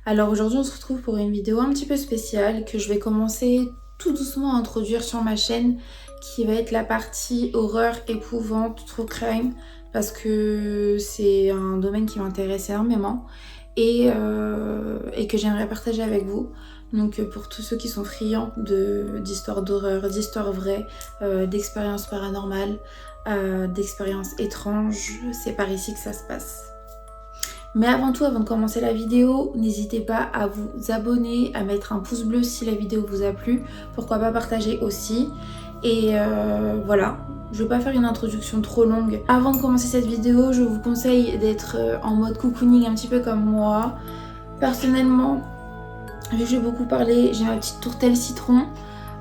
Alors aujourd'hui on se retrouve pour une vidéo un petit peu spéciale que je vais commencer tout doucement à introduire sur ma chaîne, qui va être la partie horreur, épouvante, true crime, parce que c'est un domaine qui m'intéresse énormément et que j'aimerais partager avec vous. Donc pour tous ceux qui sont friands d'histoires d'horreur, d'histoires vraies, d'expériences paranormales, d'expériences étranges, c'est par ici que ça se passe. Mais avant tout, avant de commencer la vidéo, n'hésitez pas à vous abonner, à mettre un pouce bleu si la vidéo vous a plu, pourquoi pas partager aussi. Et voilà, je ne vais pas faire une introduction trop longue. Avant de commencer cette vidéo, je vous conseille d'être en mode cocooning un petit peu comme moi. Personnellement, vu que j'ai beaucoup parlé, j'ai ma petite tourtelle citron.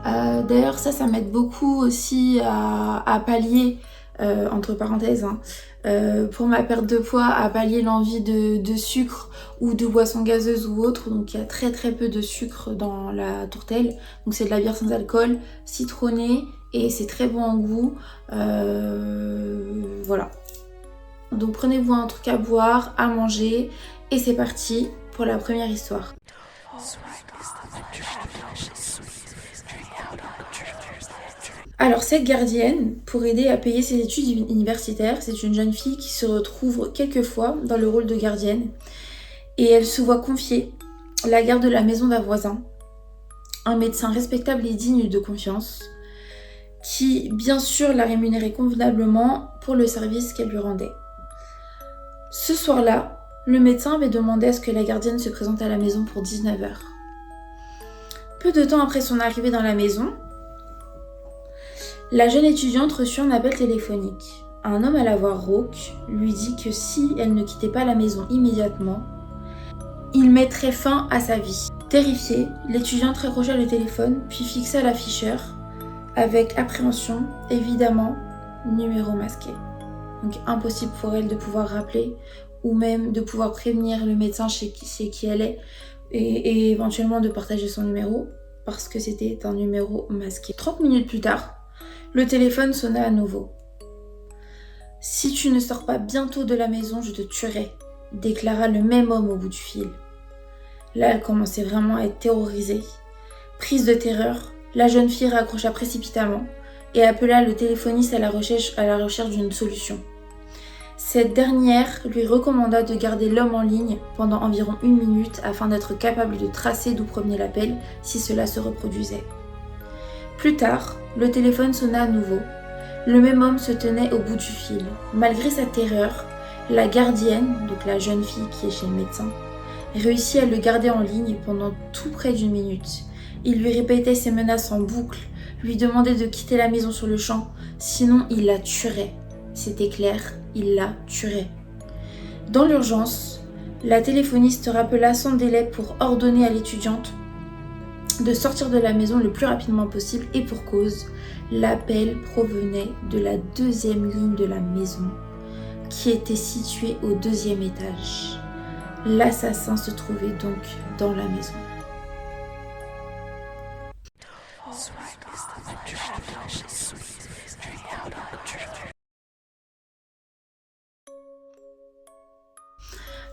D'ailleurs ça m'aide beaucoup aussi à pallier, entre parenthèses, hein, pour ma perte de poids, à pallier l'envie de sucre ou de boisson gazeuse ou autre. Donc il y a très peu de sucre dans la tourtelle, donc c'est de la bière sans alcool, citronnée, et c'est très bon en goût. Voilà, donc prenez-vous un truc à boire, à manger, et c'est parti pour la première histoire. Alors cette gardienne, pour aider à payer ses études universitaires, c'est une jeune fille qui se retrouve quelquefois dans le rôle de gardienne, et elle se voit confier la garde de la maison d'un voisin, un médecin respectable et digne de confiance, qui bien sûr la rémunérait convenablement pour le service qu'elle lui rendait. Ce soir-là, le médecin avait demandé à ce que la gardienne se présente à la maison pour 19h. Peu de temps après son arrivée dans la maison, la jeune étudiante reçut un appel téléphonique. Un homme à la voix rauque lui dit que si elle ne quittait pas la maison immédiatement, il mettrait fin à sa vie. Terrifiée, l'étudiante raccrocha le téléphone puis fixa l'afficheur avec appréhension, évidemment, numéro masqué. Donc impossible pour elle de pouvoir rappeler ou même de pouvoir prévenir le médecin chez qui elle est et éventuellement de partager son numéro parce que c'était un numéro masqué. 30 minutes plus tard, le téléphone sonna à nouveau. « Si tu ne sors pas bientôt de la maison, je te tuerai », déclara le même homme au bout du fil. Là, elle commençait vraiment à être terrorisée. Prise de terreur, la jeune fille raccrocha précipitamment et appela le téléphoniste à la recherche d'une solution. Cette dernière lui recommanda de garder l'homme en ligne pendant environ 1 minute afin d'être capable de tracer d'où provenait l'appel si cela se reproduisait. Plus tard, le téléphone sonna à nouveau. Le même homme se tenait au bout du fil. Malgré sa terreur, la gardienne, donc la jeune fille qui est chez le médecin, réussit à le garder en ligne pendant tout près d'1 minute. Il lui répétait ses menaces en boucle, lui demandait de quitter la maison sur le champ, sinon il la tuerait. C'était clair, il la tuerait. Dans l'urgence, la téléphoniste rappela sans délai pour ordonner à l'étudiante de sortir de la maison le plus rapidement possible, et pour cause, l'appel provenait de la 2e ligne de la maison, qui était située au 2e étage. L'assassin se trouvait donc dans la maison.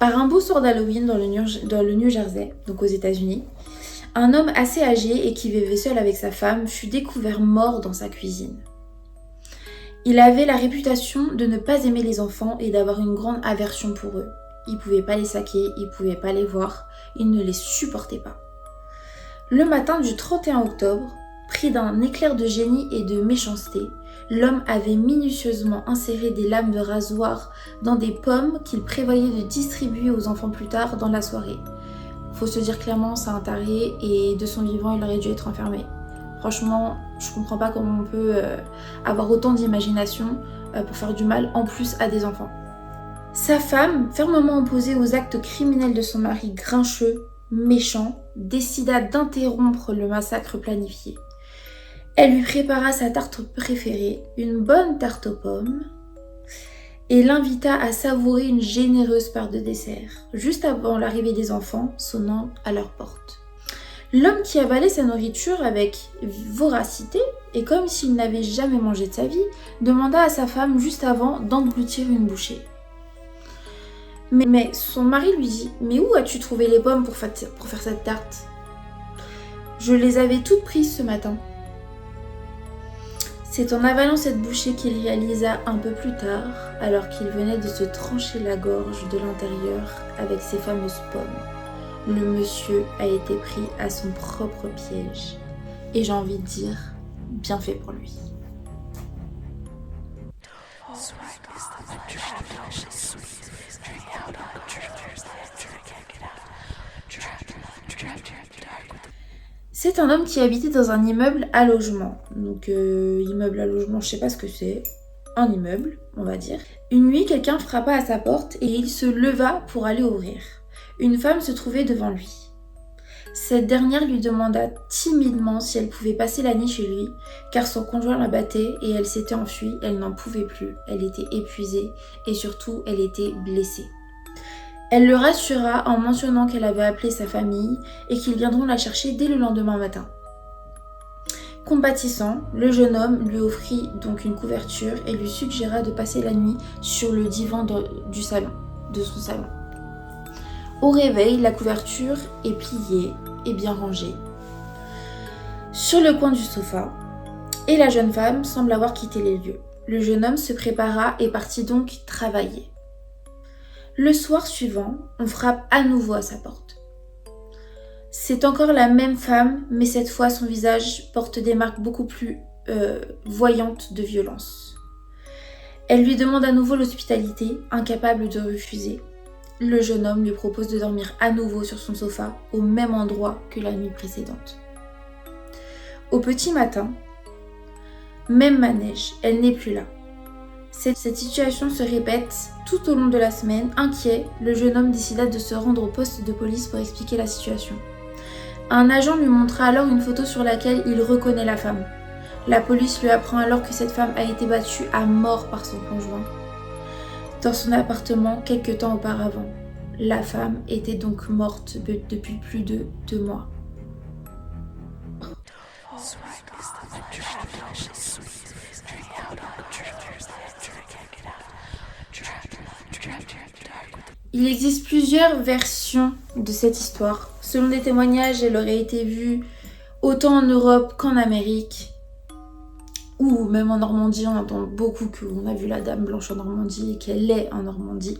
Par un beau soir d'Halloween dans le New Jersey, donc aux États-Unis, un homme assez âgé et qui vivait seul avec sa femme fut découvert mort dans sa cuisine. Il avait la réputation de ne pas aimer les enfants et d'avoir une grande aversion pour eux. Il ne pouvait pas les saquer, il ne pouvait pas les voir, il ne les supportait pas. Le matin du 31 octobre, pris d'un éclair de génie et de méchanceté, l'homme avait minutieusement inséré des lames de rasoir dans des pommes qu'il prévoyait de distribuer aux enfants plus tard dans la soirée. Faut se dire clairement, c'est un taré et de son vivant, il aurait dû être enfermé. Franchement, je comprends pas comment on peut avoir autant d'imagination pour faire du mal en plus à des enfants. Sa femme, fermement opposée aux actes criminels de son mari grincheux, méchant, décida d'interrompre le massacre planifié. Elle lui prépara sa tarte préférée, une bonne tarte aux pommes, et l'invita à savourer une généreuse part de dessert, juste avant l'arrivée des enfants sonnant à leur porte. L'homme qui avalait sa nourriture avec voracité, et comme s'il n'avait jamais mangé de sa vie, demanda à sa femme juste avant d'engloutir une bouchée. Mais son mari lui dit « Mais où as-tu trouvé les pommes pour faire cette tarte ? Je les avais toutes prises ce matin. » C'est en avalant cette bouchée qu'il réalisa un peu plus tard, alors qu'il venait de se trancher la gorge de l'intérieur avec ces fameuses pommes. Le monsieur a été pris à son propre piège. Et j'ai envie de dire, bien fait pour lui. C'est un homme qui habitait dans un immeuble à logement. Donc immeuble à logement, je sais pas ce que c'est. Un immeuble, on va dire. Une nuit, quelqu'un frappa à sa porte et il se leva pour aller ouvrir. Une femme se trouvait devant lui. Cette dernière lui demanda timidement si elle pouvait passer la nuit chez lui, car son conjoint la battait et elle s'était enfuie, elle n'en pouvait plus, elle était épuisée et surtout elle était blessée. Elle le rassura en mentionnant qu'elle avait appelé sa famille et qu'ils viendront la chercher dès le lendemain matin. Compatissant, le jeune homme lui offrit donc une couverture et lui suggéra de passer la nuit sur le divan de son salon. Au réveil, la couverture est pliée et bien rangée sur le coin du sofa et la jeune femme semble avoir quitté les lieux. Le jeune homme se prépara et partit donc travailler. Le soir suivant, on frappe à nouveau à sa porte. C'est encore la même femme, mais cette fois son visage porte des marques beaucoup plus voyantes de violence. Elle lui demande à nouveau l'hospitalité, incapable de refuser. Le jeune homme lui propose de dormir à nouveau sur son sofa, au même endroit que la nuit précédente. Au petit matin, même manège, elle n'est plus là. Cette situation se répète tout au long de la semaine. Inquiet, le jeune homme décida de se rendre au poste de police pour expliquer la situation. Un agent lui montra alors une photo sur laquelle il reconnaît la femme. La police lui apprend alors que cette femme a été battue à mort par son conjoint dans son appartement quelque temps auparavant. La femme était donc morte depuis plus de 2 mois. Il existe plusieurs versions de cette histoire. Selon des témoignages, elle aurait été vue autant en Europe qu'en Amérique. Ou même en Normandie, on entend beaucoup qu'on a vu la Dame Blanche en Normandie et qu'elle est en Normandie.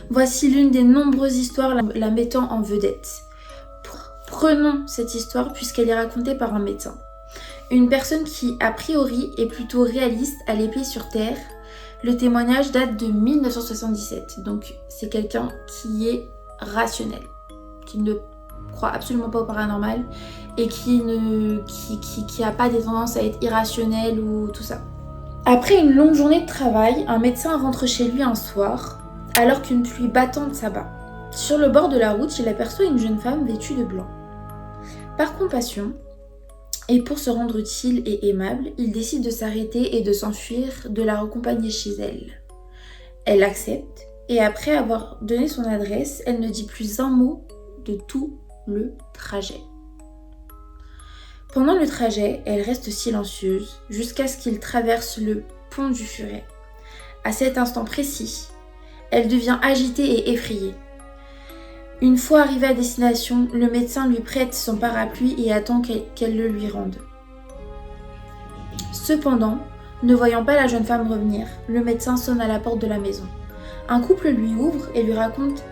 Voici l'une des nombreuses histoires la mettant en vedette. Prenons cette histoire puisqu'elle est racontée par un médecin. Une personne qui, a priori, est plutôt réaliste à les pieds sur terre. Le témoignage date de 1977, donc c'est quelqu'un qui est rationnel, qui ne croit absolument pas au paranormal et qui a pas des tendances à être irrationnel ou tout ça. Après une longue journée de travail, un médecin rentre chez lui un soir alors qu'une pluie battante s'abat. Sur le bord de la route, il aperçoit une jeune femme vêtue de blanc. Par compassion, et pour se rendre utile et aimable, il décide de s'arrêter et de s'enfuir, de la raccompagner chez elle. Elle accepte, et après avoir donné son adresse, elle ne dit plus un mot de tout le trajet. Pendant le trajet, elle reste silencieuse jusqu'à ce qu'il traverse le pont du Furet. À cet instant précis, elle devient agitée et effrayée. Une fois arrivée à destination, le médecin lui prête son parapluie et attend qu'elle le lui rende. Cependant, ne voyant pas la jeune femme revenir, le médecin sonne à la porte de la maison. Un couple lui ouvre et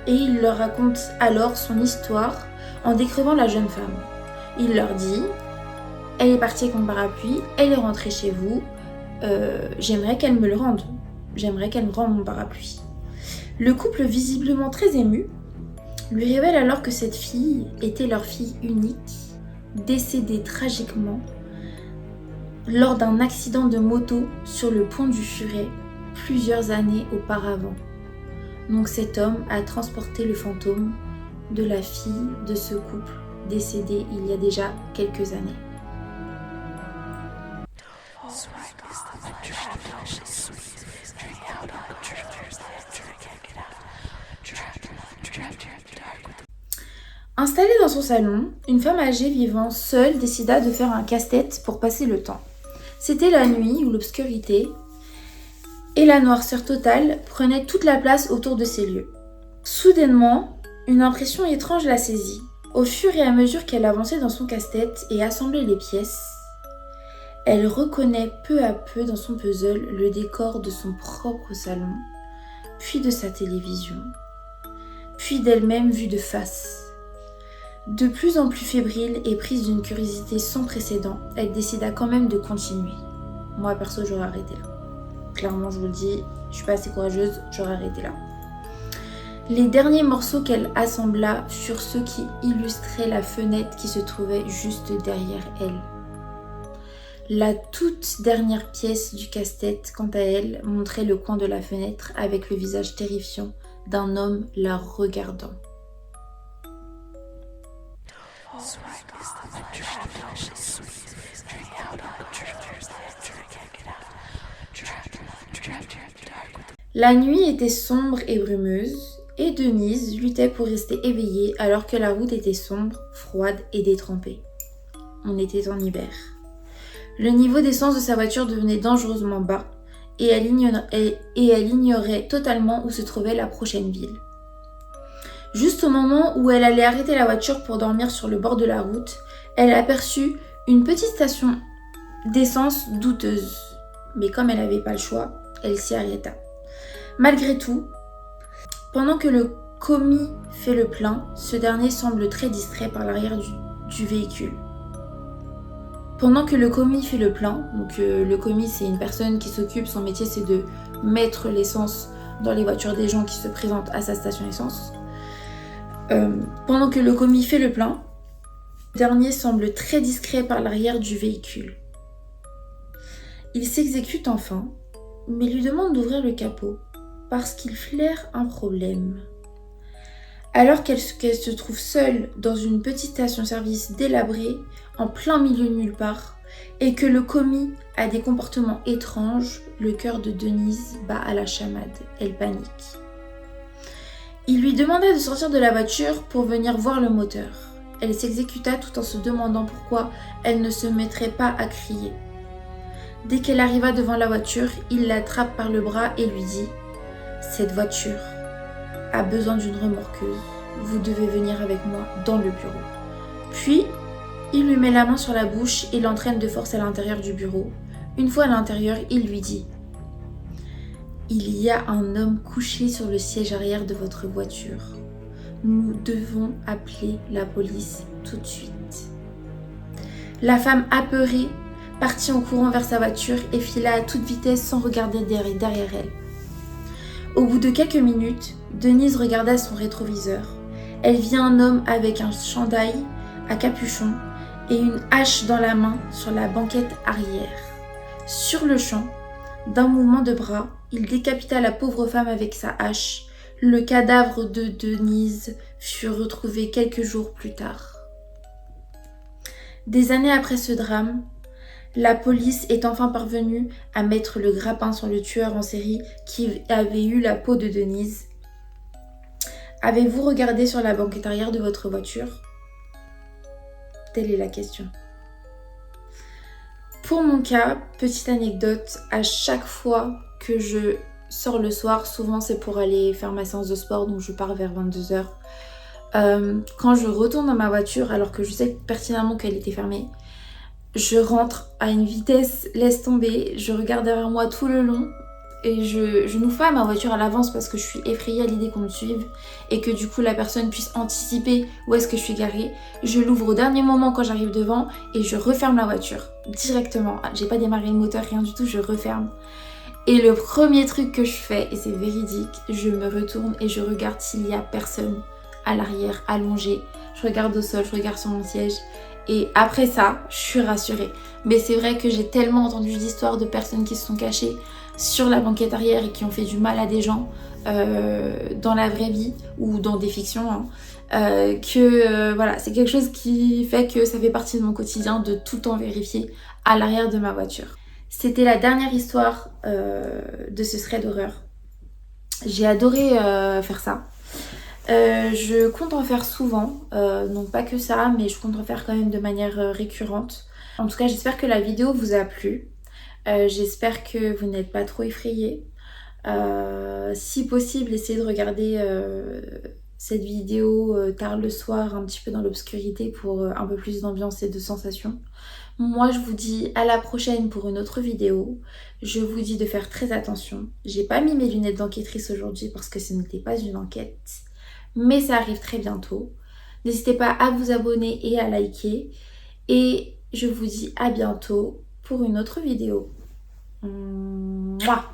il leur raconte alors son histoire en décrivant la jeune femme. Il leur dit « Elle est partie avec mon parapluie, elle est rentrée chez vous, j'aimerais qu'elle me le rende. J'aimerais qu'elle me rende mon parapluie. » Le couple, visiblement très ému, lui révèle alors que cette fille était leur fille unique, décédée tragiquement lors d'un accident de moto sur le pont du Furet plusieurs années auparavant. Donc cet homme a transporté le fantôme de la fille de ce couple décédé il y a déjà quelques années. Installée dans son salon, une femme âgée vivant seule décida de faire un casse-tête pour passer le temps. C'était la nuit où l'obscurité et la noirceur totale prenaient toute la place autour de ces lieux. Soudainement, une impression étrange la saisit. Au fur et à mesure qu'elle avançait dans son casse-tête et assemblait les pièces, elle reconnaît peu à peu dans son puzzle le décor de son propre salon, puis de sa télévision, puis d'elle-même vue de face. De plus en plus fébrile et prise d'une curiosité sans précédent, elle décida quand même de continuer. Moi perso, j'aurais arrêté là. Clairement, je vous le dis, je suis pas assez courageuse, j'aurais arrêté là. Les derniers morceaux qu'elle assembla furent ceux qui illustraient la fenêtre qui se trouvait juste derrière elle. La toute dernière pièce du casse-tête, quant à elle, montrait le coin de la fenêtre avec le visage terrifiant d'un homme la regardant. La nuit était sombre et brumeuse, et Denise luttait pour rester éveillée alors que la route était sombre, froide et détrempée. On était en hiver. Le niveau d'essence de sa voiture devenait dangereusement bas, et elle ignorait totalement où se trouvait la prochaine ville. Juste au moment où elle allait arrêter la voiture pour dormir sur le bord de la route, elle aperçut une petite station d'essence douteuse. Mais comme elle n'avait pas le choix, elle s'y arrêta. Malgré tout, pendant que le commis fait le plein, ce dernier semble très distrait par l'arrière du véhicule. Pendant que le commis fait le plein, donc le commis c'est une personne qui s'occupe, son métier c'est de mettre l'essence dans les voitures des gens qui se présentent à sa station essence. Pendant que le commis fait le plein, le dernier semble très discret par l'arrière du véhicule. Il s'exécute enfin, mais lui demande d'ouvrir le capot parce qu'il flaire un problème. Alors qu'elle se trouve seule dans une petite station-service délabrée, en plein milieu de nulle part, et que le commis a des comportements étranges, le cœur de Denise bat à la chamade. Elle panique. Il lui demanda de sortir de la voiture pour venir voir le moteur. Elle s'exécuta tout en se demandant pourquoi elle ne se mettrait pas à crier. Dès qu'elle arriva devant la voiture, il l'attrape par le bras et lui dit « Cette voiture a besoin d'une remorqueuse. Vous devez venir avec moi dans le bureau. » Puis, il lui met la main sur la bouche et l'entraîne de force à l'intérieur du bureau. Une fois à l'intérieur, il lui dit « Il y a un homme couché sur le siège arrière de votre voiture. Nous devons appeler la police tout de suite. » La femme apeurée partit en courant vers sa voiture et fila à toute vitesse sans regarder derrière elle. Au bout de quelques minutes, Denise regarda son rétroviseur. Elle vit un homme avec un chandail à capuchon et une hache dans la main sur la banquette arrière. Sur le champ, d'un mouvement de bras, il décapita la pauvre femme avec sa hache. Le cadavre de Denise fut retrouvé quelques jours plus tard. Des années après ce drame, la police est enfin parvenue à mettre le grappin sur le tueur en série qui avait eu la peau de Denise. Avez-vous regardé sur la banquette arrière de votre voiture ? Telle est la question. Pour mon cas, petite anecdote, à chaque fois que je sors le soir, souvent c'est pour aller faire ma séance de sport, donc je pars vers 22h. Quand je retourne dans ma voiture, alors que je sais pertinemment qu'elle était fermée, je rentre à une vitesse, laisse tomber, je regarde derrière moi tout le long et je n'ouvre pas ma voiture à l'avance parce que je suis effrayée à l'idée qu'on me suive et que du coup la personne puisse anticiper où est-ce que je suis garée. Je l'ouvre au dernier moment quand j'arrive devant et je referme la voiture directement. J'ai pas démarré le moteur, rien du tout, je referme. Et le premier truc que je fais, et c'est véridique, je me retourne et je regarde s'il y a personne à l'arrière, allongé. Je regarde au sol, je regarde sur mon siège. Et après ça, je suis rassurée. Mais c'est vrai que j'ai tellement entendu d'histoires de personnes qui se sont cachées sur la banquette arrière et qui ont fait du mal à des gens dans la vraie vie ou dans des fictions, voilà, c'est quelque chose qui fait que ça fait partie de mon quotidien de tout le temps vérifier à l'arrière de ma voiture. C'était la dernière histoire de ce thread d'horreur. J'ai adoré faire ça. Je compte en faire souvent, donc pas que ça, mais je compte en faire quand même de manière récurrente. En tout cas, j'espère que la vidéo vous a plu. J'espère que vous n'êtes pas trop effrayés. Si possible, essayez de regarder cette vidéo tard le soir, un petit peu dans l'obscurité pour un peu plus d'ambiance et de sensations. Moi, je vous dis à la prochaine pour une autre vidéo. Je vous dis de faire très attention. J'ai pas mis mes lunettes d'enquêtrice aujourd'hui parce que ce n'était pas une enquête, mais ça arrive très bientôt. N'hésitez pas à vous abonner et à liker. Et je vous dis à bientôt pour une autre vidéo. Mouah.